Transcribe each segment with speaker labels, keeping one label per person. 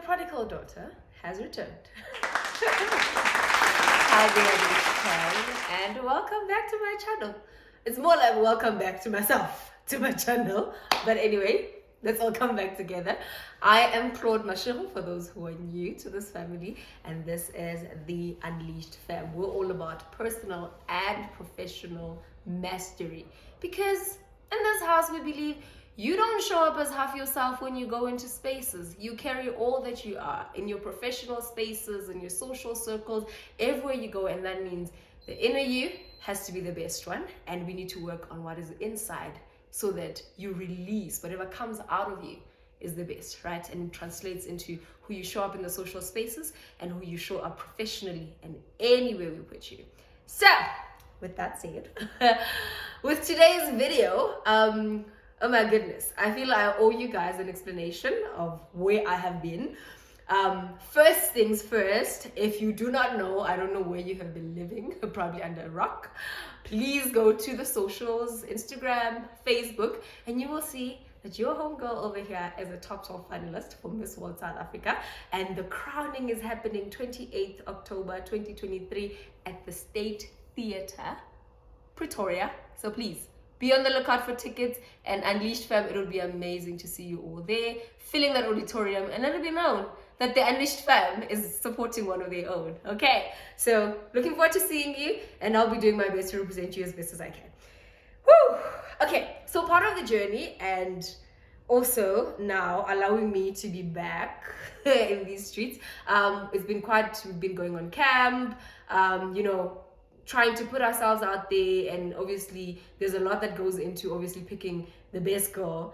Speaker 1: prodigal daughter has returned. Hi there, and welcome back to my channel. It's more like welcome back to myself, to my channel. But anyway, let's all come back together. I am Claude Mashiro, for those who are new to this family, and this is the Unleashed Fam. We're all about personal and professional mastery, because in this house we believe you don't show up as half yourself when you go into spaces. You carry all that you are in your professional spaces, in your social circles, everywhere you go, and that means the inner you has to be the best one, and we need to work on what is inside so that you release whatever comes out of you is the best, right? And it translates into who you show up in the social spaces and who you show up professionally and anywhere we put you. So, with that said, with today's video, oh my goodness, I feel I owe you guys an explanation of where I have been. First things first, if you do not know, I don't know where you have been living, probably under a rock, please go to the socials, Instagram, Facebook, and you will see that your homegirl over here is a top 12 finalist for Miss World South Africa, and the crowning is happening 28th October 2023 at the State Theatre, Pretoria. So please, be on the lookout for tickets, and Unleashed Fam, it'll be amazing to see you all there, filling that auditorium, and let it be known that the Unleashed Fam is supporting one of their own. Okay, so looking forward to seeing you, and I'll be doing my best to represent you as best as I can. Woo! Okay, so part of the journey, and also now allowing me to be back in these streets, we've been going on camp, trying to put ourselves out there, and obviously there's a lot that goes into obviously picking the best girl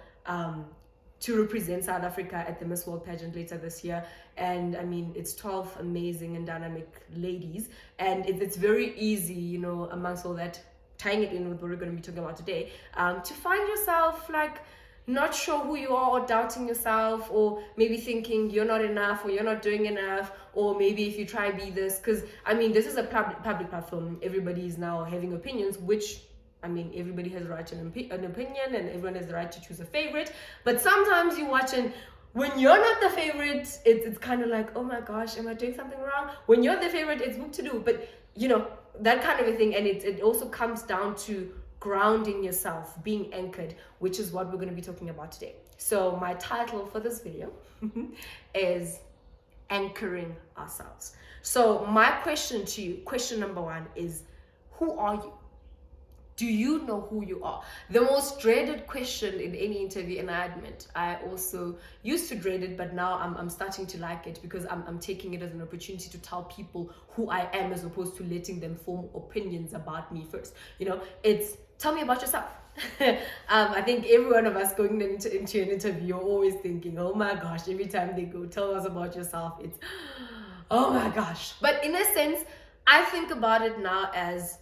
Speaker 1: to represent South Africa at the Miss World pageant later this year. And I mean, it's 12 amazing and dynamic ladies, and it's very easy, amongst all that, tying it in with what we're going to be talking about today, to find yourself like not sure who you are, or doubting yourself, or maybe thinking you're not enough, or you're not doing enough, or maybe if you try be this, because I mean, this is a public platform. Everybody is now having opinions, which I mean, everybody has the right to an opinion, and everyone has the right to choose a favorite. But sometimes you watch, and when you're not the favorite, it's kind of like, oh my gosh, am I doing something wrong? When you're the favorite, it's book to do, but that kind of a thing. And it also comes down to grounding yourself, being anchored, which is what we're going to be talking about today. So my title for this video is Anchoring Ourselves. So my question to you, question number one, is who are you? Do you know who you are? The most dreaded question in any interview, and I admit I also used to dread it, but now I'm starting to like it, because I'm taking it as an opportunity to tell people who I am, as opposed to letting them form opinions about me first. It's tell me about yourself. I think every one of us going into an interview, you're always thinking, oh my gosh, every time they go, tell us about yourself, it's oh my gosh. But in a sense, I think about it now as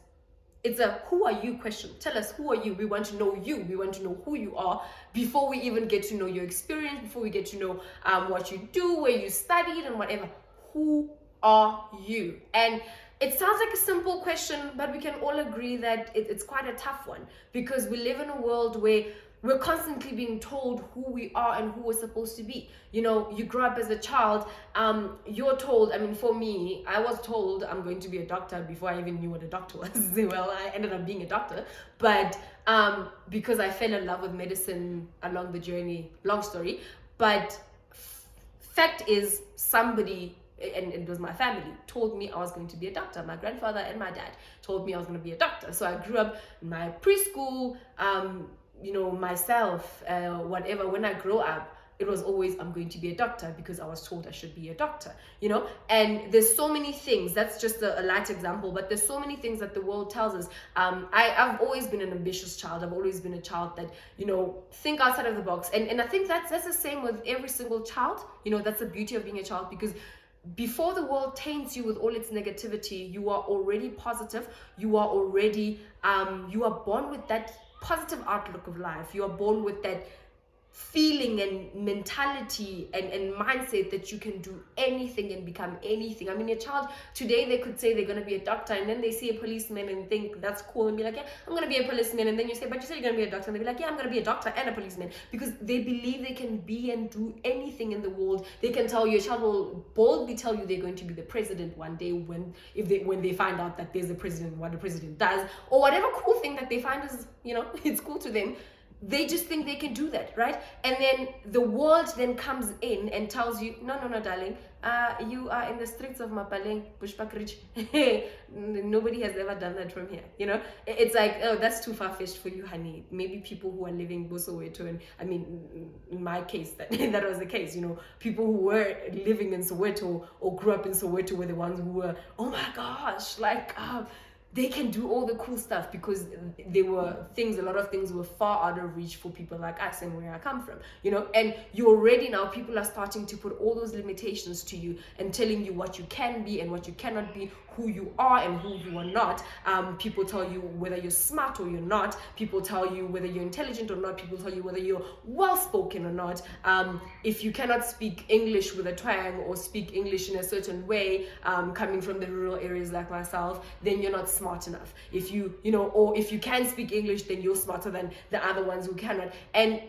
Speaker 1: it's a who are you question. Tell us, who are you? We want to know you. We want to know who you are before we even get to know your experience, before we get to know what you do, where you studied, and whatever. Who are you? And it sounds like a simple question, but we can all agree that it's quite a tough one, because we live in a world where we're constantly being told who we are and who we're supposed to be. You grow up as a child, you're told, I mean, for me, I was told I'm going to be a doctor before I even knew what a doctor was. Well, I ended up being a doctor, but because I fell in love with medicine along the journey, long story, but fact is, somebody, and it was my family, told me I was going to be a doctor. My grandfather and my dad told me I was going to be a doctor. So I grew up in my preschool, myself, whatever. When I grow up, it was always, I'm going to be a doctor, because I was told I should be a doctor, and there's so many things. That's just a light example, but there's so many things that the world tells us. I've always been an ambitious child. I've always been a child that, think outside of the box. And I think that's the same with every single child. That's the beauty of being a child, because before the world taints you with all its negativity, you are already positive. You are already, you are born with that positive outlook of life. You are born with that feeling and mentality and mindset that you can do anything and become anything. I mean, a child today, they could say they're going to be a doctor, and then they see a policeman and think that's cool and be like, yeah, I'm going to be a policeman. And then you say, but you said you're going to be a doctor, and they'll be like, yeah, I'm going to be a doctor and a policeman, because they believe they can be and do anything in the world. They can tell you, a child will boldly tell you they're going to be the president one day when they find out that there's a president, what the president does, or whatever cool thing that they find is, it's cool to them. They just think they can do that, right? And then the world then comes in and tells you, no, darling, you are in the streets of Mapaleng, Bushbuckridge. Nobody has ever done that from here, It's like, oh, that's too far-fetched for you, honey. Maybe people who are living in Soweto, and I mean, in my case, that was the case, People who were living in Soweto or grew up in Soweto were the ones who were, oh my gosh, like, they can do all the cool stuff, because a lot of things were far out of reach for people like us and where I come from, and you already now, people are starting to put all those limitations to you and telling you what you can be and what you cannot be, who you are and who you are not. People tell you whether you're smart or you're not. People tell you whether you're intelligent or not. People tell you whether you're well-spoken or not. If you cannot speak English with a twang or speak English in a certain way, coming from the rural areas like myself, then you're not smart enough. If or if you can speak English, then you're smarter than the other ones who cannot. And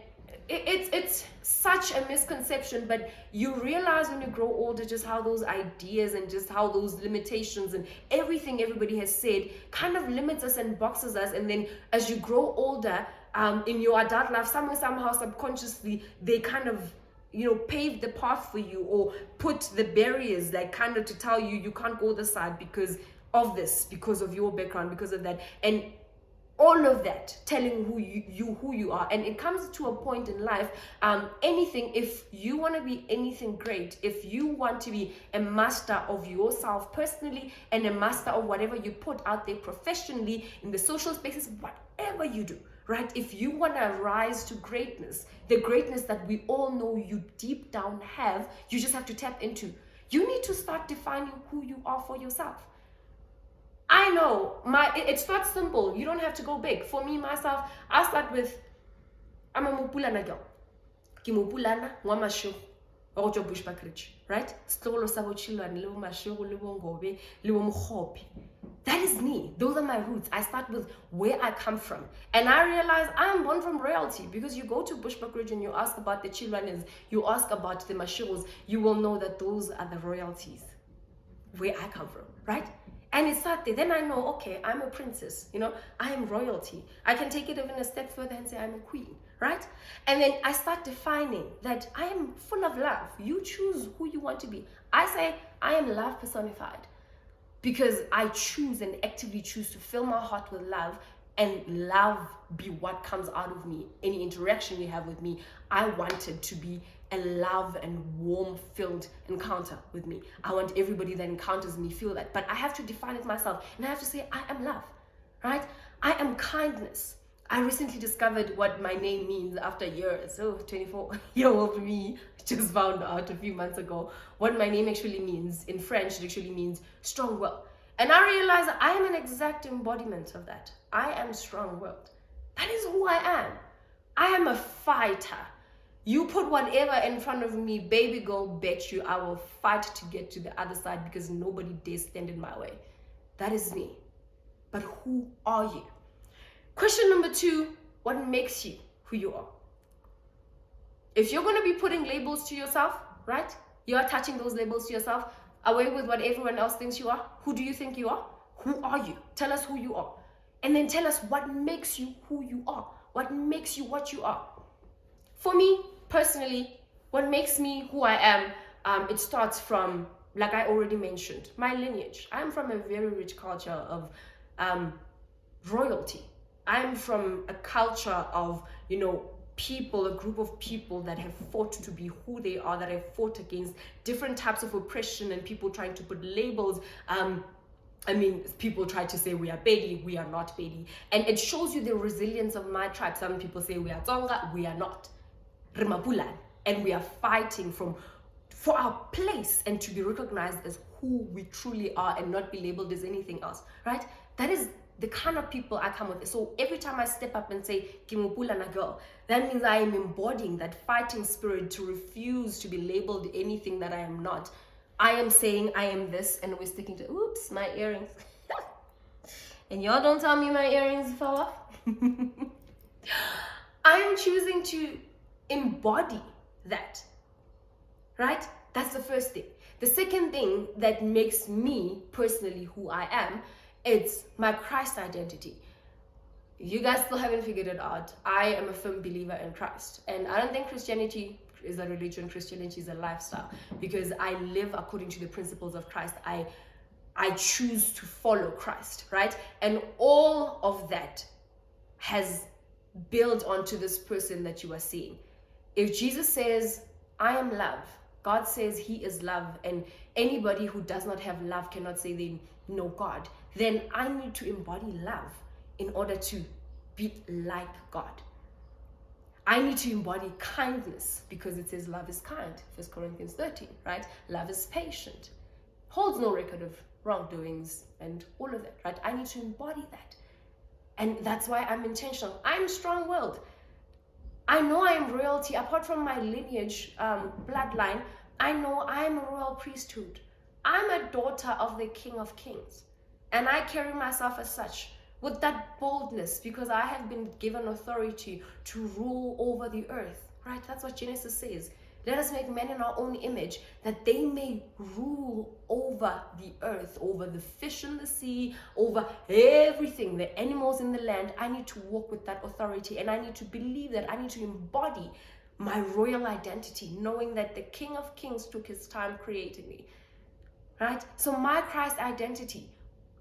Speaker 1: it's such a misconception, but you realize when you grow older just how those ideas and just how those limitations and everything everybody has said kind of limits us and boxes us. And then as you grow older, in your adult life, somehow subconsciously, they kind of pave the path for you, or put the barriers, like kind of to tell you, you can't go this side because of this, because of your background, because of that. And all of that telling who you are. And it comes to a point in life, if you want to be anything great, if you want to be a master of yourself personally and a master of whatever you put out there professionally in the social spaces, whatever you do, right? If you want to rise to greatness, the greatness that we all know you deep down have, you just have to tap into. You need to start defining who you are for yourself. I know it starts simple. You don't have to go big. For me, myself, I start with, I'm a Mopulana girl. Ke Mopulana, ngwa Mashego, wa go tswa Bushbuckridge, right? Setlogolo sa bo Chilwane, le bo Mashego, le bo Ngobe, le bo Mokgope. That is me. Those are my roots. I start with where I come from. And I realize I'm born from royalty, because you go to Bushbuckridge and you ask about the Chilwanes, you ask about the Mashegos, you will know that those are the royalties where I come from, right? And it's that there. Then I know, okay, I'm a princess, I am royalty. I can take it even a step further and say I'm a queen, right? And then I start defining that I am full of love. You choose who you want to be. I say I am love personified, because I choose and actively choose to fill my heart with love, and love be what comes out of me. Any interaction you have with me, I want it to be a love and warm filled encounter with me. I want everybody that encounters me feel that, but I have to define it myself, and I have to say I am love, right? I am kindness. I recently discovered what my name means after years. So 24-year-old me just found out a few months ago what my name actually means. In French, it actually means strong-willed. And I realized I am an exact embodiment of that. I am strong-willed. That is who I am. I am a fighter. You put whatever in front of me, baby girl, bet you I will fight to get to the other side, because nobody dares stand in my way. That is me. But who are you? Question number 2, what makes you who you are? If you're going to be putting labels to yourself, right? You're attaching those labels to yourself, away with what everyone else thinks you are. Who do you think you are? Who are you? Tell us who you are. And then tell us what makes you who you are. What makes you what you are. For me, personally, what makes me who I am, it starts from, like I already mentioned, my lineage. I'm from a very rich culture of royalty. I'm from a culture of, people, a group of people that have fought to be who they are, that have fought against different types of oppression and people trying to put labels. People try to say we are Bedi, we are not Bedi. And it shows you the resilience of my tribe. Some people say we are Tsonga, we are not. Rimapulan. And we are fighting from for our place and to be recognized as who we truly are and not be labeled as anything else, right? That is the kind of people I come with. So every time I step up and say, Kimupulana girl, that means I am embodying that fighting spirit to refuse to be labeled anything that I am not. I am saying I am this, and we're sticking to, oops, my earrings. And y'all don't tell me my earrings fell off. I am choosing to embody that, right? That's the first thing. The second thing that makes me personally who I am, it's my Christ identity. You guys still haven't figured it out. I am a firm believer in Christ. And I don't think Christianity is a religion. Christianity is a lifestyle, because I live according to the principles of Christ. I choose to follow Christ, right? And all of that has built onto this person that you are seeing. If Jesus says, I am love, God says he is love, and anybody who does not have love cannot say they know God, then I need to embody love in order to be like God. I need to embody kindness, because it says love is kind, 1 Corinthians 13, right? Love is patient, holds no record of wrongdoings and all of that, right? I need to embody that. And that's why I'm intentional. I'm strong-willed. I know I am royalty. Apart from my lineage, bloodline, I know I am a royal priesthood. I'm a daughter of the King of Kings. And I carry myself as such, with that boldness, because I have been given authority to rule over the earth, right? That's what Genesis says. Let us make men in our own image, that they may rule over the earth, over the fish in the sea, over everything, the animals in the land. I need to walk with that authority, and I need to believe that. I need to embody my royal identity, knowing that the King of Kings took his time creating me, right? So my Christ identity,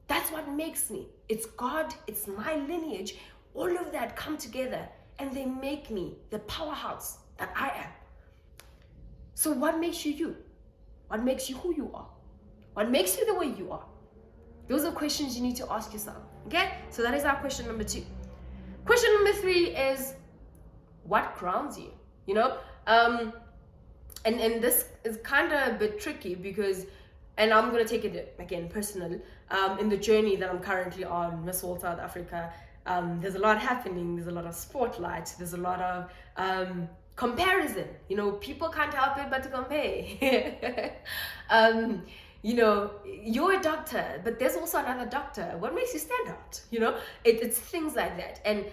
Speaker 1: that's what makes me. It's God, it's my lineage. All of that come together, and they make me the powerhouse that I am. So what makes you you? What makes you who you are? What makes you the way you are? Those are questions you need to ask yourself, okay? So that is our question number 2. Question number 3 is, what grounds you? You know, and this is kind of a bit tricky, because, and I'm going to take it again personal, in the journey that I'm currently on, Miss World South Africa, there's a lot happening, there's a lot of spotlight, there's a lot of comparison. You know, people can't help it but to compare. You know, you're a doctor, but there's also another doctor. What makes you stand out? You know, it's things like that. And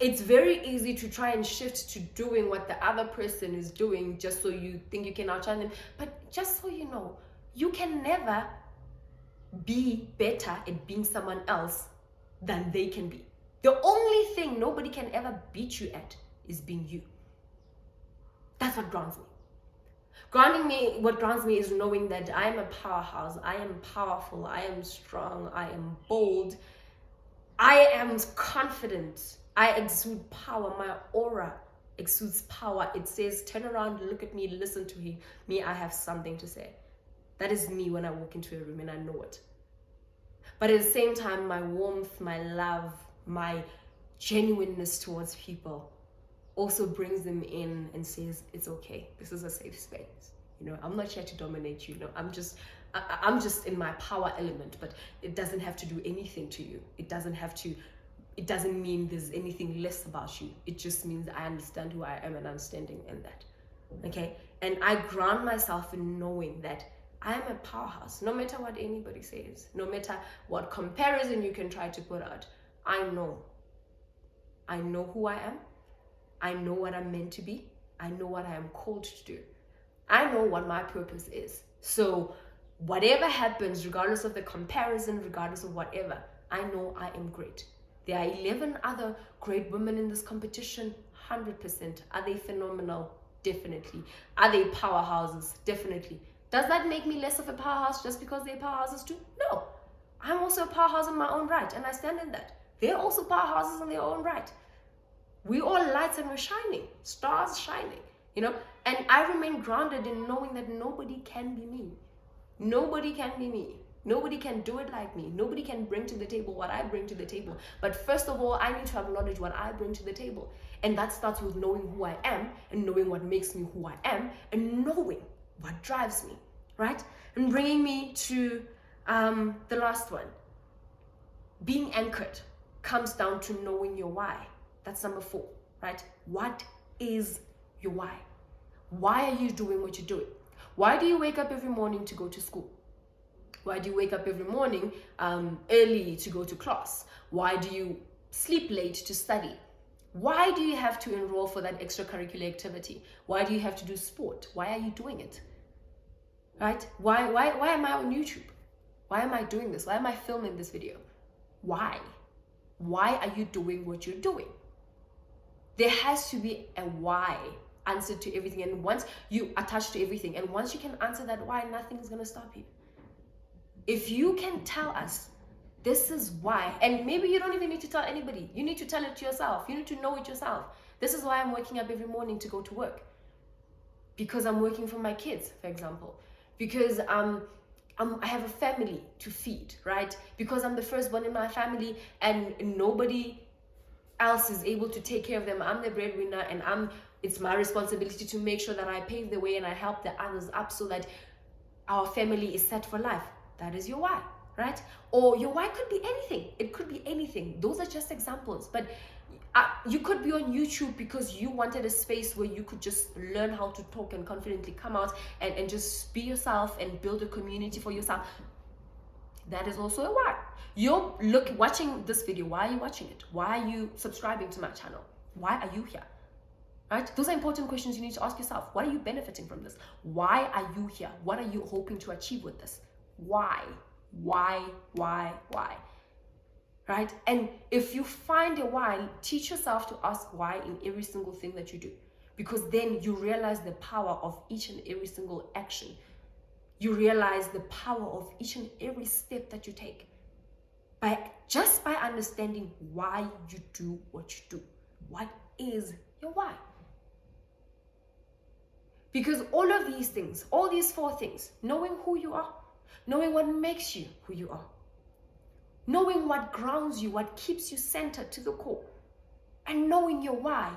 Speaker 1: it's very easy to try and shift to doing what the other person is doing just so you think you can outshine them. But just so you know, you can never be better at being someone else than they can be. The only thing nobody can ever beat you at is being you. That's what grounds me. What grounds me is knowing that I am a powerhouse, I am powerful, I am strong, I am bold, I am confident, I exude power, my aura exudes power. It says, turn around, look at me, listen to me, I have something to say. That is me when I walk into a room, and I know it. But at the same time, my warmth, my love, my genuineness towards people also brings them in and says, it's okay, this is a safe space. You know, I'm not here to dominate you. No, I'm just in my power element, but it doesn't have to do anything to you. It doesn't mean there's anything less about you. It just means I understand who I am, and I'm standing in that. Okay? And I ground myself in knowing that I am a powerhouse, no matter what anybody says, no matter what comparison you can try to put out. I know who I am. I know what I'm meant to be. I know what I am called to do. I know what my purpose is. So whatever happens, regardless of the comparison, regardless of whatever, I know I am great. There are 11 other great women in this competition, 100%. Are they phenomenal? Definitely. Are they powerhouses? Definitely. Does that make me less of a powerhouse just because they're powerhouses too? No. I'm also a powerhouse in my own right, and I stand in that. They're also powerhouses in their own right. We all lights, and we're shining, stars shining, you know? And I remain grounded in knowing that nobody can be me. Nobody can be me. Nobody can do it like me. Nobody can bring to the table what I bring to the table. But first of all, I need to acknowledge what I bring to the table. And that starts with knowing who I am, and knowing what makes me who I am, and knowing what drives me, right? And bringing me to the last one. Being anchored comes down to knowing your why. That's number 4, right? What is your why? Why are you doing what you're doing? Why do you wake up every morning to go to school? Why do you wake up every morning early to go to class? Why do you sleep late to study? Why do you have to enroll for that extracurricular activity? Why do you have to do sport? Why are you doing it? Right? Why am I on YouTube? Why am I doing this? Why am I filming this video? Why? Why are you doing what you're doing? There has to be a why answer to everything. And once you attach to everything, and once you can answer that why, nothing is going to stop you. If you can tell us, this is why, and maybe you don't even need to tell anybody. You need to tell it to yourself. You need to know it yourself. This is why I'm waking up every morning to go to work. Because I'm working for my kids, for example. Because I have a family to feed, right? Because I'm the firstborn in my family and nobody else is able to take care of them. I'm the breadwinner, and it's my responsibility to make sure that I pave the way and I help the others up so that our family is set for life. That is your why, right? Or your why could be anything. It could be anything. Those are just examples. But you could be on YouTube because you wanted a space where you could just learn how to talk and confidently come out and just be yourself and build a community for yourself. That is also a why. You're watching this video. Why are you watching it? Why are you subscribing to my channel? Why are you here? Right? Those are important questions you need to ask yourself. What are you benefiting from this? Why are you here? What are you hoping to achieve with this? Why? Why? Right? And if you find a why, teach yourself to ask why in every single thing that you do. Because then you realize the power of each and every single action. You realize the power of each and every step that you take. Just by understanding why you do what you do. What is your why? Because all of these things, all these 4 things, knowing who you are, knowing what makes you who you are, knowing what grounds you, what keeps you centered to the core, and knowing your why,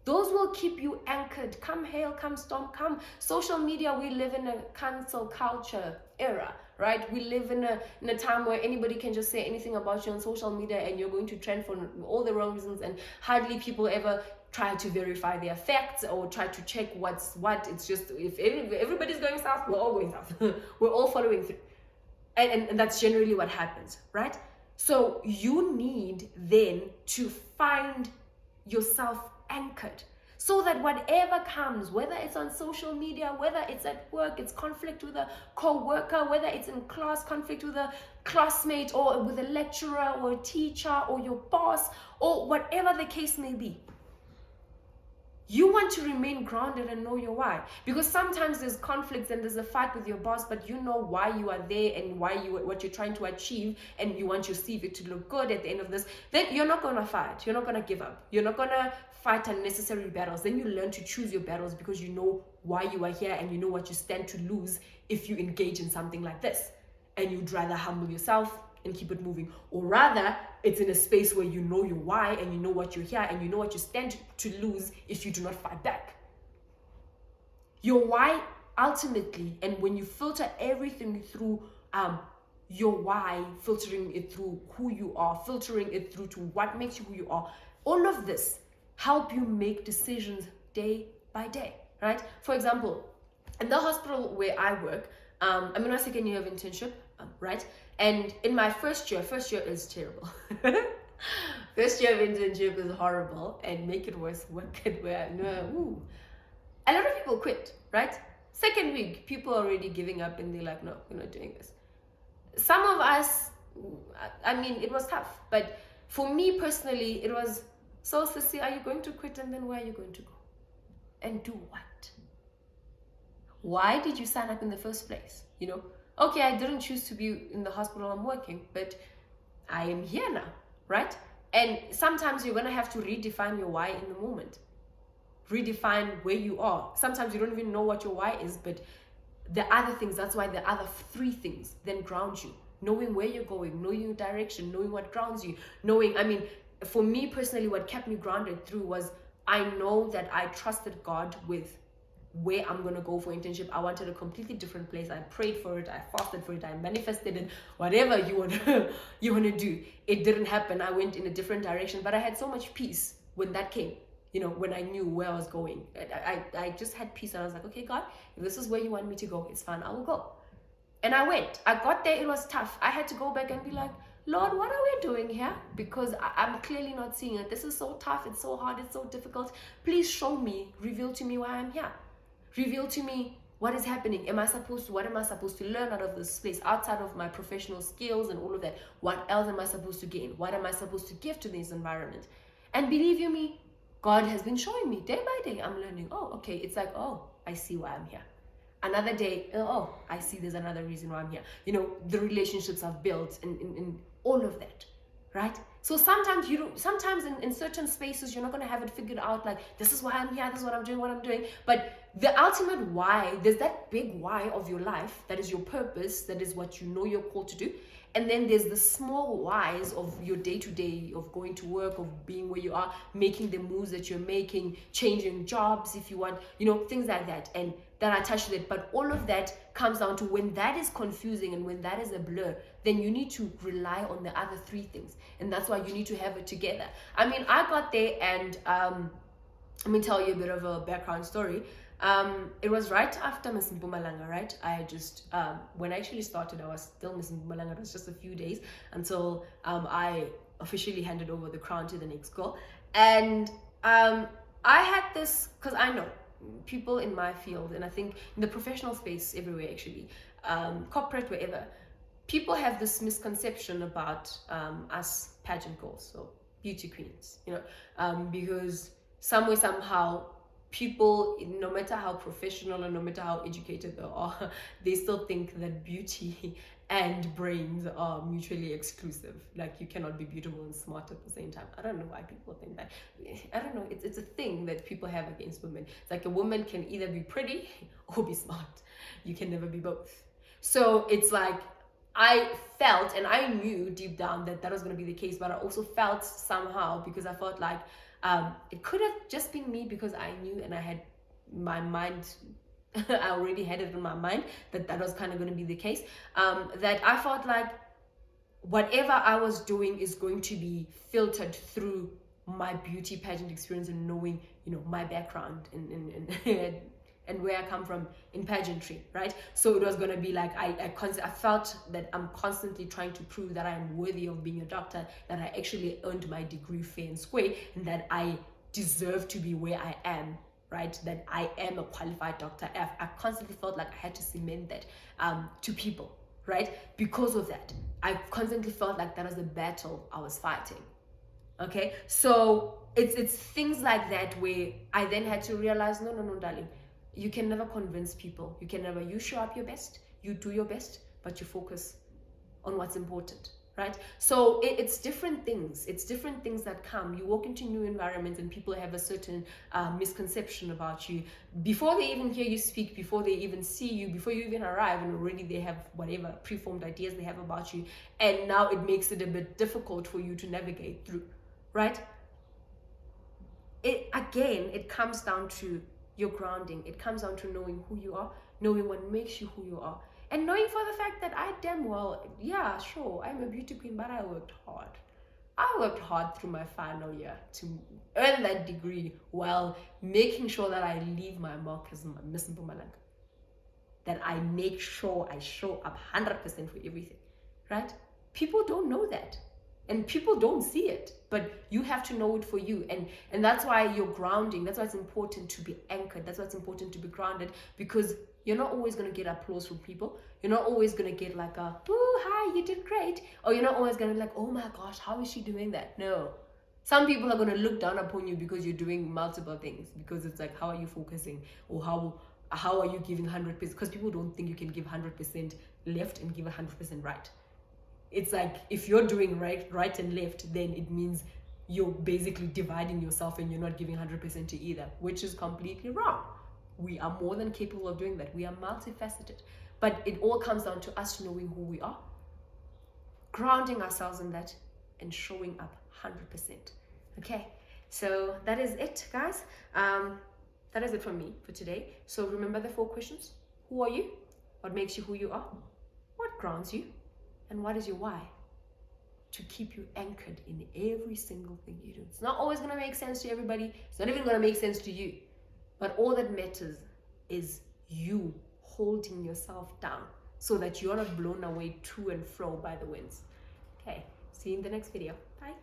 Speaker 1: those will keep you anchored. Come hail, come storm, come. Social media, we live in a cancel culture era, right? We live in a time where anybody can just say anything about you on social media and you're going to trend for all the wrong reasons, and hardly people ever try to verify their facts or try to check what's what. It's just, if everybody's going south, we're all going south. We're all following through. And that's generally what happens, right? So you need then to find yourself anchored so that whatever comes, whether it's on social media, whether it's at work, it's conflict with a co-worker, whether it's in class, conflict with a classmate or with a lecturer or a teacher or your boss or whatever the case may be, you want to remain grounded and know your why. Because sometimes there's conflicts and there's a fight with your boss, but you know why you are there and what you're trying to achieve, and you want your CV to look good at the end of this. Then you're not going to fight. You're not going to give up. You're not going to fight unnecessary battles. Then you learn to choose your battles because you know why you are here and you know what you stand to lose if you engage in something like this. And you'd rather humble yourself and keep it moving, or rather it's in a space where you know your why and you know what you're here and you know what you stand to lose if you do not fight back. Your why ultimately, and when you filter everything through your why, filtering it through who you are, filtering it through to what makes you who you are, all of this help you make decisions day by day, right? For example, in the hospital where I work, I'm in my 2nd year of internship, right? And in my first year is terrible. First year of internship is horrible, and make it worse, work it where a lot of people quit, right? 2nd week, people are already giving up and they're like, no, we're not doing this. Some of us, I mean, it was tough, but for me personally, it was, so sissy, are you going to quit, and then where are you going to go? And do what? Why did you sign up in the first place? You know, okay, I didn't choose to be in the hospital I'm working, but I am here now, right? And sometimes you're going to have to redefine your why in the moment. Redefine where you are. Sometimes you don't even know what your why is, but the other things, that's why the other 3 things then ground you. Knowing where you're going, knowing your direction, knowing what grounds you, knowing, I mean, for me personally, what kept me grounded through was I know that I trusted God with where I'm going to go for internship. I wanted a completely different place. I prayed for it, I fasted for it, I manifested it, whatever you want to do. It didn't happen. I went in a different direction, but I had so much peace when that came. When I knew where I was going. I just had peace, and I was like, okay, God, if this is where you want me to go, it's fine, I will go. And I went. I got there, it was tough. I had to go back and be like, Lord, what are we doing here? Because I'm clearly not seeing it. This is so tough, it's so hard, it's so difficult. Please show me, reveal to me why I'm here. Reveal to me what is happening. What am I supposed to learn out of this place, outside of my professional skills and all of that? What else am I supposed to gain? What am I supposed to give to this environment? And believe you me, God has been showing me day by day. I'm learning. Oh, okay. It's like, oh, I see why I'm here. Another day, oh, I see there's another reason why I'm here. The relationships I've built and all of that, right? So sometimes in certain spaces, you're not going to have it figured out, like, this is why I'm here, this is what I'm doing. But the ultimate why, there's that big why of your life, that is your purpose, that is what you're called to do. And then there's the small whys of your day-to-day, of going to work, of being where you are, making the moves that you're making, changing jobs if you want, things like that. And that I touched it. But all of that comes down to, when that is confusing and when that is a blur, then you need to rely on the other three things. And that's why you need to have it together. I mean, I got there, and let me tell you a bit of a background story. It was right after Miss Mpumalanga, right? I just, when I actually started, I was still Miss Mpumalanga. It was just a few days until I officially handed over the crown to the next girl. And I had this, because I know people in my field, and I think in the professional space everywhere actually, corporate, wherever, people have this misconception about us pageant girls, so beauty queens, because somehow people, no matter how professional and no matter how educated they are, they still think that beauty and brains are mutually exclusive. Like, you cannot be beautiful and smart at the same time. I don't know why people think that. I don't know. It's a thing that people have against women. It's like, a woman can either be pretty or be smart. You can never be both. So it's like, I felt, and I knew deep down that was going to be the case, but I also felt somehow, because I felt like it could have just been me, because I knew, and I had my mind, I already had it in my mind that was kind of going to be the case, that I felt like whatever I was doing is going to be filtered through my beauty pageant experience, and knowing, my background and where I come from in pageantry, right? So it was going to be like, I felt that I'm constantly trying to prove that I am worthy of being a doctor, that I actually earned my degree fair and square, and that I deserve to be where I am, right? That I am a qualified doctor. I constantly felt like I had to cement that to people, right? Because of that, I constantly felt like that was a battle I was fighting. Okay, so it's things like that where I then had to realize, no, darling, you can never convince people. You show up your best, you do your best, but you focus on what's important, right? So it's different things. It's different things that come. You walk into new environments and people have a certain misconception about you. Before they even hear you speak, before they even see you, before you even arrive, and already they have whatever preformed ideas they have about you. And now it makes it a bit difficult for you to navigate through, right? It comes down to your grounding. It comes down to knowing who you are, knowing what makes you who you are, and knowing for the fact that I damn well, yeah, sure, I'm a beauty queen, but I worked hard. I worked hard through my final year to earn that degree, while making sure that I leave my mark as Miss Mpumalanga. That I make sure I show up 100% for everything, right? People don't know that. And people don't see it, but you have to know it for you. And that's why you're grounding. That's why it's important to be anchored. That's why it's important to be grounded, because you're not always going to get applause from people. You're not always going to get like a, oh, hi, you did great. Or you're not always going to be like, oh my gosh, how is she doing that? No. Some people are going to look down upon you because you're doing multiple things, because it's like, how are you focusing? Or how are you giving 100%? Because people don't think you can give 100% left and give 100% right. It's like, if you're doing right and left, then it means you're basically dividing yourself and you're not giving 100% to either, which is completely wrong. We are more than capable of doing that. We are multifaceted. But it all comes down to us knowing who we are, grounding ourselves in that, and showing up 100%. Okay, so that is it, guys. that is it from me for today. So remember the 4 questions. Who are you? What makes you who you are? What grounds you? And what is your why? To keep you anchored in every single thing you do. It's not always going to make sense to everybody. It's not even going to make sense to you. But all that matters is you holding yourself down so that you're not blown away to and fro by the winds. Okay, see you in the next video. Bye.